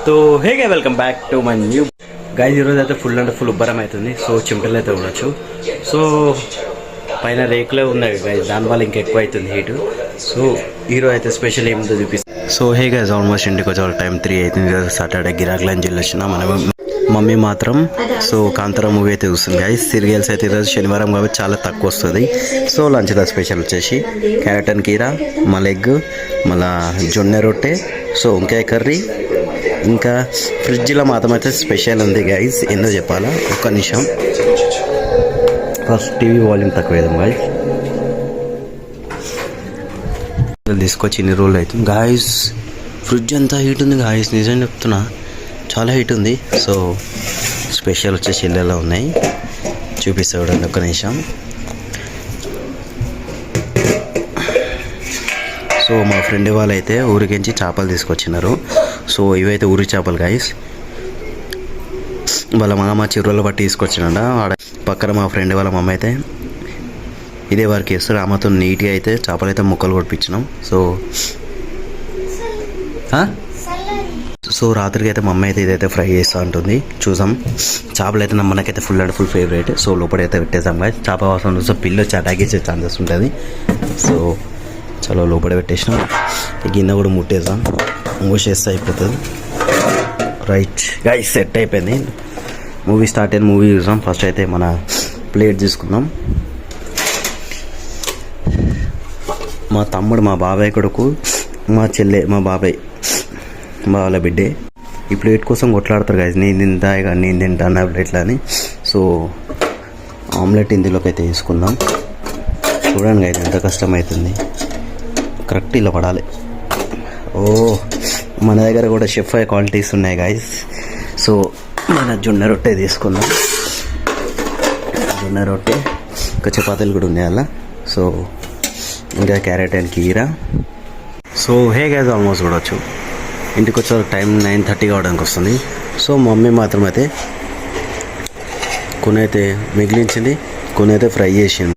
तो हे गे welcome back to my new guys. ఈరోజు అయితే ఫుల్ అంటే ఫుల్ ఉబ్బరం అవుతుంది. సో చెమటలు అయితే ఉండొచ్చు. సో పైన రేకులే ఉన్నాయి గైస్, దానివల్ల ఇంకా ఎక్కువ అవుతుంది హీటు. సో ఈరోజు అయితే స్పెషల్ ఏమిటో చూపిస్తాను. సో హే గైస్, ఆల్మోస్ట్ ఇంటికి వచ్చే టైం 3 అవుతుంది. సాటర్డే గిరాకులు అని చెప్పి వచ్చిన మన మమ్మీ మాత్రం సో కాంతారా మూవీ అయితే చూస్తుంది గైస్. సీరియల్స్ అయితే ఈరోజు శనివారం కాబట్టి చాలా తక్కువ వస్తుంది. సో లంచ్ దా స్పెషల్ వచ్చేసి క్యారెట్ అండ్ కీరా, మళ్ళీ ఎగ్, మళ్ళీ జొన్న రొట్టె, సో వంకాయ కర్రీ, ఇంకా ఫ్రిడ్జ్లో మాత్రం అయితే స్పెషల్ ఉంది గైస్. ఏందో చెప్పాలా, ఒక్క నిమిషం. ఫస్ట్ టీవీ వాల్యూమ్ తక్కువ వేద్దాం గైస్. తీసుకొచ్చి ఇన్ని రోజులు అవుతుంది గాయస్. ఫ్రిడ్జ్ అంతా హీట్ ఉంది గాయస్, నిజం చెప్తున్నా, చాలా హీట్ ఉంది. సో స్పెషల్ వచ్చేసి ఇళ్ళలో ఉన్నాయి, చూపిస్తా చూడండి ఒక్క నిమిషం. సో మా ఫ్రెండ్ వాళ్ళు అయితే ఊరికించి చేపలు తీసుకొచ్చినారు. సో ఇవైతే ఊరి చేపలు గాయస్. వాళ్ళ మామ చెరువులో బట్టి తీసుకొచ్చినాడ. పక్కన మా ఫ్రెండ్ వాళ్ళ మమ్మ అయితే ఇదే వర్క్ చేస్తారు. ఆమెతో నీట్గా అయితే చేపలు అయితే ముక్కలు కొట్టించినాం. సో రాత్రికి అయితే మా అమ్మ అయితే ఇదైతే ఫ్రై చేస్తూ ఉంటుంది. చూసాం, చేపలు అయితే మనకైతే full and full favourite. So లోపలైతే పెట్టేసాం గాయస్. చేప వాసన చూస్తే పిల్లి వచ్చి అటాక్ చేసే ఛాన్సెస్ ఉంటుంది. సో చలో లోపల పెట్టేసినాం. గిన్నె కూడా ముట్టేసాం, మూసేస్తే అయిపోతుంది. రైట్ గైస్, సెట్ అయిపోయింది. మూవీ స్టార్ట్ అయిన మూవీ చూసాం. ఫస్ట్ అయితే మన ప్లేట్ తీసుకుందాం. మా తమ్ముడు, మా బాబాయ్ కొడుకు, మా చెల్లె, మా బాబాయ్ వాళ్ళ బిడ్డే ఈ ప్లేట్ కోసం కొట్లాడతారు గైస్. నేను తింటా, ఇక నేను తింటా నా ప్లేట్లా అని. సో ఆమ్లెట్ ఇందులోకి అయితే తీసుకుందాం. చూడండి గైస్, ఎంత కష్టమవుతుంది. కరెక్ట్ ఇలా పడాలి. ఓ మన దగ్గర కూడా షెఫ్ అయ్యే క్వాలిటీస్ ఉన్నాయి గాయస్. సో మన జొన్న రొట్టె తీసుకుందాం. జొన్న రొట్టె, ఇంకా చపాతీలు కూడా ఉన్నాయి అలా. సో ఇంకా క్యారెట్ అండ్ కీరా. సో హే గాయస్, ఆల్మోస్ట్ కూడా వచ్చు ఇంటికి వచ్చే టైం 9:30 కావడానికి వస్తుంది. సో మమ్మీ మాత్రం అయితే కొన్ని అయితే మిగిలించింది, కొన్ని అయితే ఫ్రై చేసింది.